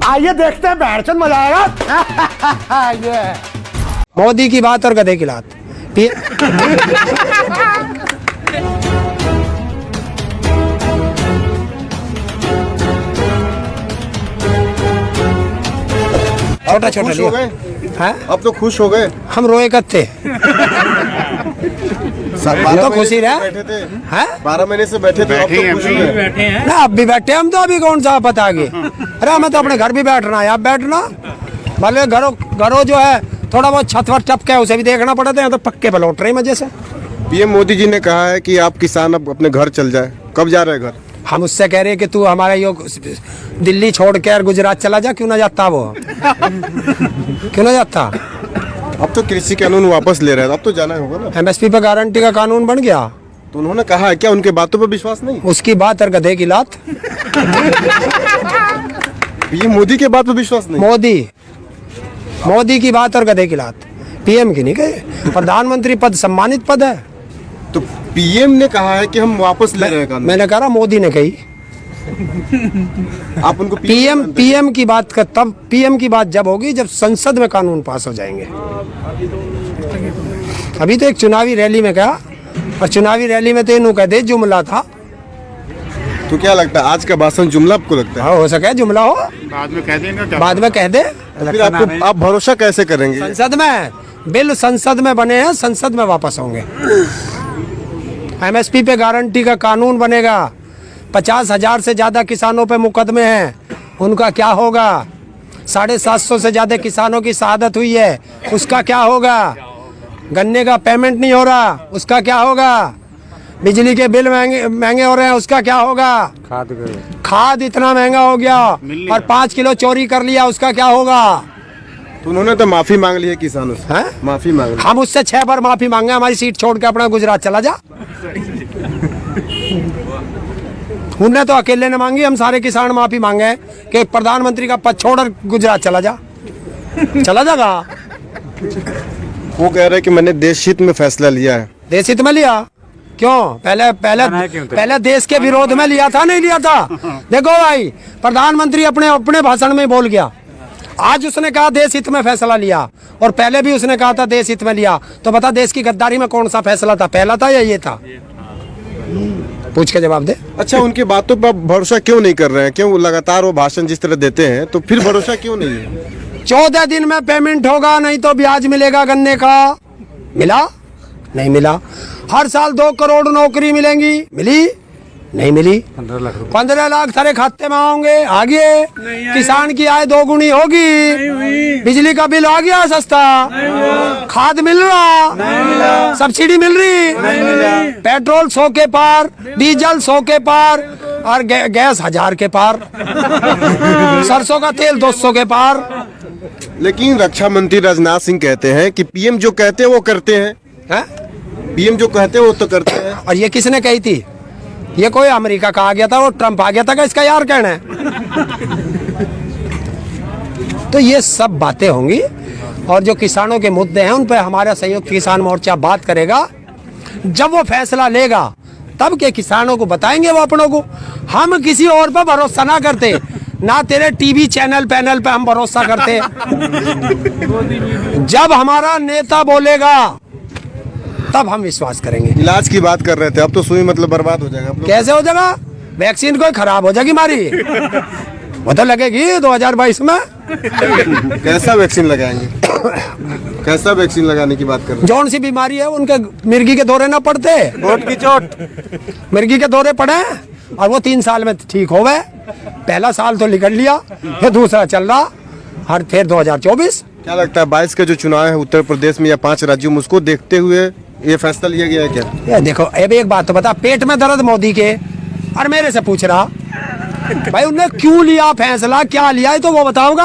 आइए देखते हैं, बैठचंद मजा आएगा। ये मोदी की बात और गधे की लात। छोटा छोटा खुश हो गए? हैं? अब तो खुश हो गए। हम रोए कत्ते हम तो खुशी रहे बैठे थे हैं। 12 महीने से बैठे थे, अब तो खुश हो गए। ना अब भी बैठे हम तो, अभी कौन सा पता आगे। अरे हमें तो अपने घर भी बैठना है, आप बैठना भले घरों जो है थोड़ा बहुत छत वत टपके है उसे भी देखना पड़ता है, तो पक्के पे लौट रहे मजे से। पीएम मोदी जी ने कहा है कि आप किसान अब अपने घर चल जाए। कब जा रहे हैं घर? हम उससे कह रहे हैं कि तू हमारा यो दिल्ली छोड़ के गुजरात चला जा, क्यों ना जाता वो क्यों ना जाता। अब तो कृषि कानून वापस ले रहे हैं, अब तो जाना होगा ना। एमएसपी पे गारंटी का कानून बन गया। तो उन्होंने कहा है क्या, उनके बातों पर विश्वास नहीं? उसकी बात और गधे की लात। पीएम मोदी के बात पर विश्वास नहीं? मोदी की बात और गधे की लात। पीएम की नहीं कहे, प्रधानमंत्री पद सम्मानित पद है। तो पीएम ने कहा है कि हम वापस ले रहे हैं कानून। मैंने कहा मोदी ने कही। आप उनको पीएम की बात का तब पीएम की बात जब होगी जब संसद में कानून पास हो जाएंगे। अभी तो एक चुनावी रैली में कहा, और चुनावी रैली में तो इन्हों कह दे जुमला था। तो क्या लगता है आज का भाषण जुमला आपको लगता है? हाँ, हो सके जुमला हो, बाद में कह देंगे। बाद में कह दे। फिर आप भरोसा कैसे करेंगे? संसद में बिल संसद में बने हैं, संसद में वापस होंगे। एमएसपी पे गारंटी का कानून बनेगा। 50,000 से ज्यादा किसानों पे मुकदमे हैं, उनका क्या होगा? 750 से ज्यादा किसानों की शहादत हुई है, उसका क्या होगा? गन्ने का पेमेंट नहीं हो रहा, उसका क्या होगा? बिजली के बिल महंगे हो रहे हैं, उसका क्या होगा? खाद इतना महंगा हो गया और 5 किलो चोरी कर लिया, उसका क्या होगा? तो उन्होंने तो माफी मांग ली है किसानों से। हैं? माफी मांग ली। हम उससे 6 बार माफी मांगे, हमारी सीट छोड़ के अपना गुजरात चला जा। उनने तो अकेले ने मांगी, हम सारे किसान माफी मांगे कि प्रधानमंत्री का पद छोड़ गुजरात चला जा। चला जागा। वो कह रहे हैं कि मैंने देश हित में फैसला लिया है। देश हित में लिया? क्यों? पहले देश के विरोध में लिया था, नहीं लिया था? देखो भाई, प्रधानमंत्री अपने भाषण में बोल गया, आज उसने कहा देश हित में फैसला लिया, और पहले भी उसने कहा था देश हित में लिया। तो बता देश की गद्दारी में कौन सा फैसला था, पहला था या ये था? पूछ के जवाब दे। अच्छा, उनकी बातों पर भरोसा क्यों नहीं कर रहे हैं? क्यों लगातार वो भाषण जिस तरह देते हैं, तो फिर भरोसा क्यों नहीं है? 14 दिन में पेमेंट होगा, नहीं तो ब्याज मिलेगा गन्ने का। मिला? नहीं मिला। हर साल 2 करोड़ नौकरी मिलेंगी, मिली? नहीं मिली। 15 लाख सारे खाते में होंगे, आगे किसान की आय 2 गुनी होगी। बिजली का बिल आ गया सस्ता, खाद मिल रहा, सब्सिडी मिल रही, पेट्रोल 100 के पार, डीजल 100 के पार, और गैस 1000 के पार, सरसों का तेल 200 के पार। लेकिन रक्षा मंत्री राजनाथ सिंह कहते हैं कि पीएम जो कहते हैं वो करते हैं। पीएम जो कहते हैं वो तो करते हैं। और ये किसने कही थी? ये कोई अमेरिका का आ गया था, वो ट्रम्प आ गया था, इसका यार कहना है। तो ये सब बातें होंगी, और जो किसानों के मुद्दे हैं उन पर हमारा संयुक्त किसान मोर्चा बात करेगा। जब वो फैसला लेगा तब के किसानों को बताएंगे वो अपनों को। हम किसी और पर भरोसा ना करते, ना तेरे टीवी चैनल पैनल पे हम भरोसा करते। जब हमारा नेता बोलेगा तब हम विश्वास करेंगे। इलाज की बात कर रहे थे, अब तो सुई मतलब बर्बाद हो जाएगा। कैसे हो जाएगा? वैक्सीन कोई खराब हो जाएगी हमारी, वो तो लगेगी 2022 में। कैसा वैक्सीन लगाएंगे? कैसा वैक्सीन लगाने की बात कर रहे हैं? जौन सी बीमारी है उनके मिर्गी के दौरे ना पड़ते, चोट की चोट, मिर्गी के दौरे पड़े और वो 3 साल में ठीक हो गए। पहला साल तो निकल लिया, फिर दूसरा चल रहा, हर फिर 2024। क्या लगता है 22 का जो चुनाव है उत्तर प्रदेश में या 5 राज्यों में, उसको देखते हुए ये फैसला लिया गया है क्या? ये देखो, अभी एक बात तो बता, पेट में दर्द मोदी के और मेरे से पूछ रहा भाई उनने क्यों लिया फैसला, क्या लिया है, तो वो बताओगा।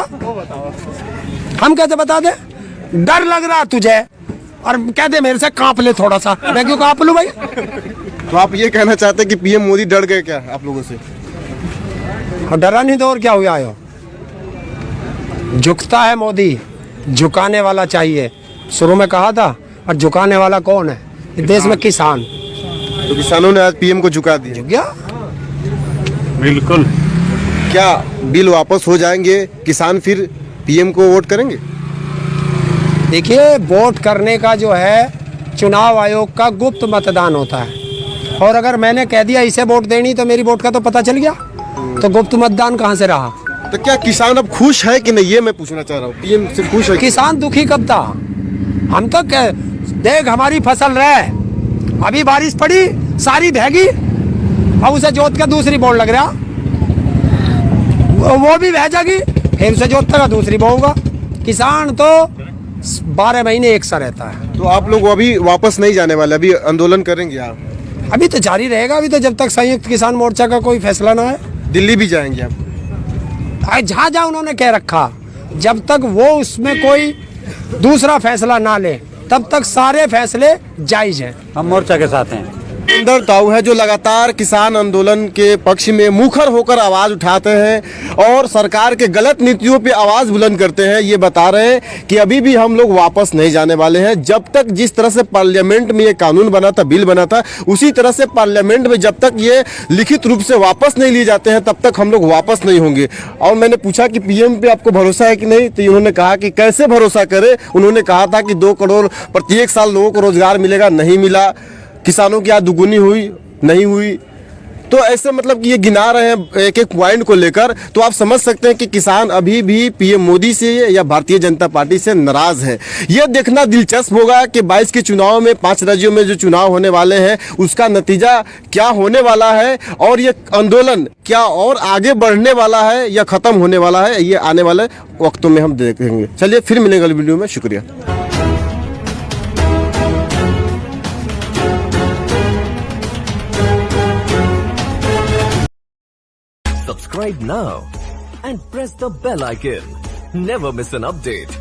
हम कैसे बता दे? डर लग रहा तुझे और कह दे मेरे से कांप ले थोड़ा सा, मैं क्यों कांप लूं भाई? तो आप ये कहना चाहते हैं कि पीएम मोदी डर गए क्या आप लोगों से? और डरा नहीं तो और क्या हुआ? आयो झुकता है मोदी, झुकाने वाला चाहिए। शुरू में कहा था, और झुकाने वाला कौन है इस देश में? किसान। तो किसानों ने आज पीएम को झुका दिया। झुक गया बिल्कुल। क्या बिल वापस हो जाएंगे, किसान फिर पीएम को वोट करेंगे? देखिए, वोट करने का जो है चुनाव आयोग का गुप्त मतदान होता है, और अगर मैंने कह दिया इसे वोट देनी तो मेरी वोट का तो पता चल गया, तो गुप्त मतदान कहाँ से रहा? तो क्या किसान अब खुश है कि नहीं, ये मैं पूछना चाह रहा हूँ। पीएम से खुश है? किसान दुखी कब था? हम तो देख हमारी फसल रहे, अभी बारिश पड़ी सारी बहगी, अब उसे जोत का दूसरी बोड़ लग रहा, वो भी बह जाएगी, फिर उसे जोत का दूसरी बोऊंगा। किसान तो 12 महीने एक सा रहता है। तो आप लोग अभी वापस नहीं जाने वाले, अभी आंदोलन करेंगे आप? अभी तो जारी रहेगा, अभी तो जब तक संयुक्त किसान मोर्चा का कोई फैसला ना है। दिल्ली भी जाएंगे आप? जहाँ जहाँ उन्होंने कह रखा, जब तक वो उसमें कोई दूसरा फैसला ना ले तब तक सारे फैसले जायज हैं। हम मोर्चा के साथ हैं। सुंदर ताऊ है जो लगातार किसान आंदोलन के पक्ष में मुखर होकर आवाज उठाते हैं और सरकार के गलत नीतियों पे आवाज बुलंद करते हैं। ये बता रहे हैं कि अभी भी हम लोग वापस नहीं जाने वाले हैं। जब तक जिस तरह से पार्लियामेंट में ये कानून बना था, बिल बना था, उसी तरह से पार्लियामेंट में जब तक ये लिखित रूप से वापस नहीं लिए जाते हैं तब तक हम लोग वापस नहीं होंगे। और मैंने पूछा कि पीएम पे आपको भरोसा है कि नहीं, तो उन्होंने कहा कि कैसे भरोसा करे। उन्होंने कहा था कि 2 करोड़ प्रत्येक साल लोगों को रोजगार मिलेगा, नहीं मिला। किसानों की आय दुगुनी हुई, नहीं हुई। तो ऐसे मतलब कि ये गिना रहे हैं एक एक पॉइंट को लेकर, तो आप समझ सकते हैं कि किसान अभी भी पीएम मोदी से या भारतीय जनता पार्टी से नाराज है। यह देखना दिलचस्प होगा कि 22 के चुनाव में 5 राज्यों में जो चुनाव होने वाले हैं उसका नतीजा क्या होने वाला है, और ये आंदोलन क्या और आगे बढ़ने वाला है या खत्म होने वाला है, ये आने वाले वक्तों में हम देखेंगे। चलिए फिर मिलेंगे अगली वीडियो में। शुक्रिया। Subscribe now and press the bell icon. Never miss an update.